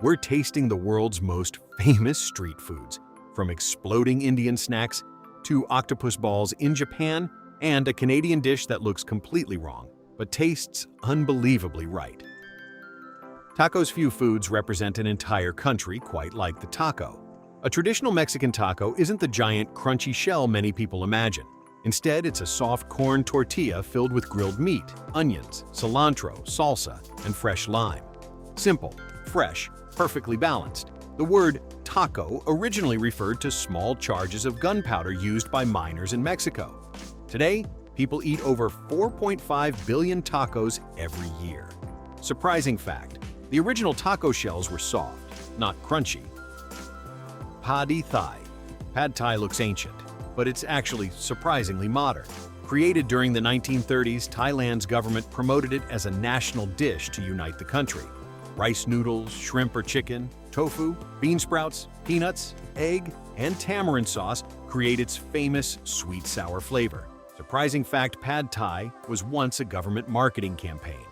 we're tasting the world's most famous street foods, from exploding Indian snacks to octopus balls in Japan and a Canadian dish that looks completely wrong, but tastes unbelievably right. Tacos. Few foods represent an entire country quite like the taco. A traditional Mexican taco isn't the giant, crunchy shell many people imagine. Instead, it's a soft corn tortilla filled with grilled meat, onions, cilantro, salsa, and fresh lime. Simple, fresh, perfectly balanced. The word taco originally referred to small charges of gunpowder used by miners in Mexico. Today, people eat over 4.5 billion tacos every year. Surprising fact, the original taco shells were soft, not crunchy. Pad Thai. Pad Thai looks ancient, but it's actually surprisingly modern. Created during the 1930s, Thailand's government promoted it as a national dish to unite the country. Rice noodles, shrimp or chicken, tofu, bean sprouts, peanuts, egg, and tamarind sauce create its famous sweet-sour flavor. Surprising fact, Pad Thai was once a government marketing campaign.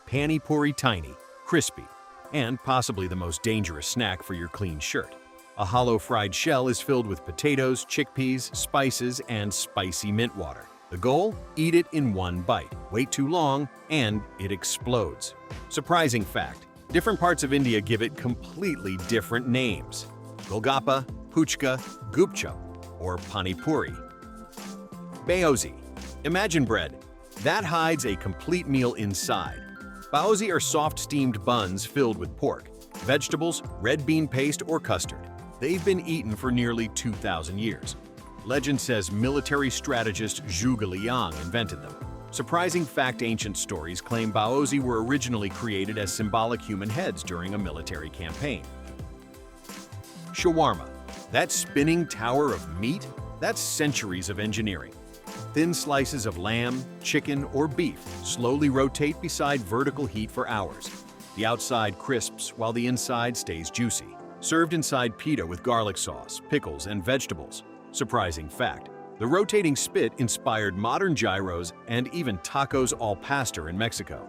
Pani Puri, tiny, crispy, and possibly the most dangerous snack for your clean shirt. A hollow fried shell is filled with potatoes, chickpeas, spices, and spicy mint water. The goal? Eat it in one bite. Wait too long, and it explodes. Surprising fact, different parts of India give it completely different names. Golgappa, Puchka, Gupchup, or Pani Puri. Baozi. Imagine bread. That hides a complete meal inside. Baozi are soft steamed buns filled with pork, vegetables, red bean paste, or custard. They've been eaten for nearly 2,000 years. Legend says military strategist Zhuge Liang invented them. Surprising fact, ancient stories claim Baozi were originally created as symbolic human heads during a military campaign. Shawarma. That spinning tower of meat? That's centuries of engineering. Thin slices of lamb, chicken, or beef slowly rotate beside vertical heat for hours. The outside crisps while the inside stays juicy. Served inside pita with garlic sauce, pickles, and vegetables. Surprising fact, the rotating spit inspired modern gyros and even tacos al pastor in Mexico.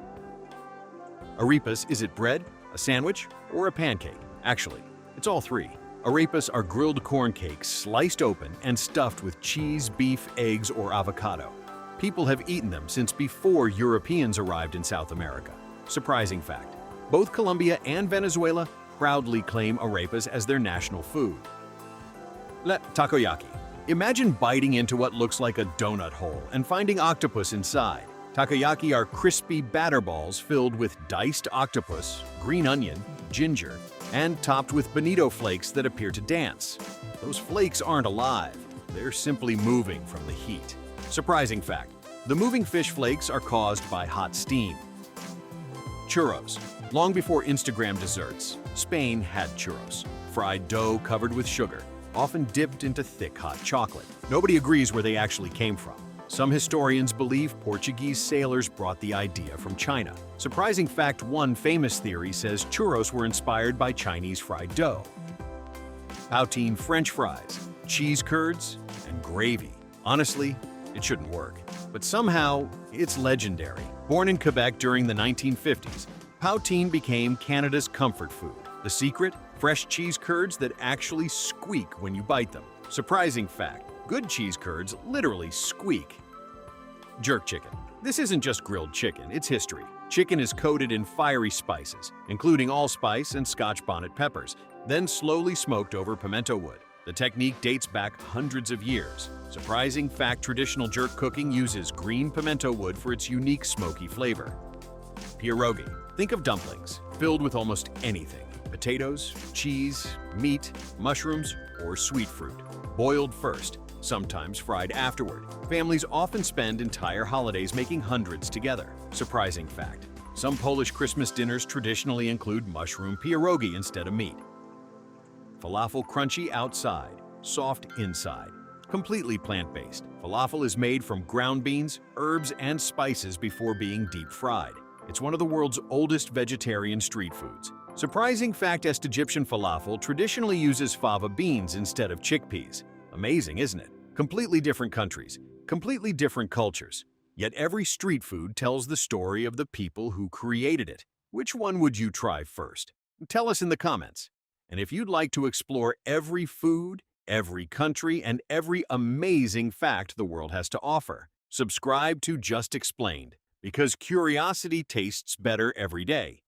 Arepas. Is it bread, a sandwich, or a pancake? Actually, it's all three. Arepas are grilled corn cakes sliced open and stuffed with cheese, beef, eggs, or avocado. People have eaten them since before Europeans arrived in South America. Surprising fact, both Colombia and Venezuela proudly claim arepas as their national food. Takoyaki. Imagine biting into what looks like a donut hole and finding octopus inside. Takoyaki are crispy batter balls filled with diced octopus, green onion, ginger, and topped with bonito flakes that appear to dance. Those flakes aren't alive, they're simply moving from the heat. Surprising fact, the moving fish flakes are caused by hot steam. Churros. Long before Instagram desserts, Spain had churros, fried dough covered with sugar, often dipped into thick hot chocolate. Nobody agrees where they actually came from. Some historians believe Portuguese sailors brought the idea from China. Surprising fact, one famous theory says churros were inspired by Chinese fried dough. Poutine French fries, cheese curds, and gravy. Honestly, it shouldn't work. But somehow, it's legendary. Born in Quebec during the 1950s, Poutine became Canada's comfort food. The secret? Fresh cheese curds that actually squeak when you bite them. Surprising fact, good cheese curds literally squeak. Jerk chicken. This isn't just grilled chicken, it's history. Chicken is coated in fiery spices, including allspice and Scotch bonnet peppers, then slowly smoked over pimento wood. The technique dates back hundreds of years. Surprising fact, traditional jerk cooking uses green pimento wood for its unique smoky flavor. Pierogi. Think of dumplings, filled with almost anything. Potatoes, cheese, meat, mushrooms, or sweet fruit. Boiled first, sometimes fried afterward. Families often spend entire holidays making hundreds together. Surprising fact, some Polish Christmas dinners traditionally include mushroom pierogi instead of meat. Falafel. Crunchy outside, soft inside. Completely plant-based, falafel is made from ground beans, herbs, and spices before being deep fried. It's one of the world's oldest vegetarian street foods. Surprising fact, East Egyptian falafel traditionally uses fava beans instead of chickpeas. Amazing, isn't it? Completely different countries, completely different cultures. Yet every street food tells the story of the people who created it. Which one would you try first? Tell us in the comments. And if you'd like to explore every food, every country, and every amazing fact the world has to offer, subscribe to Just Explained, because curiosity tastes better every day.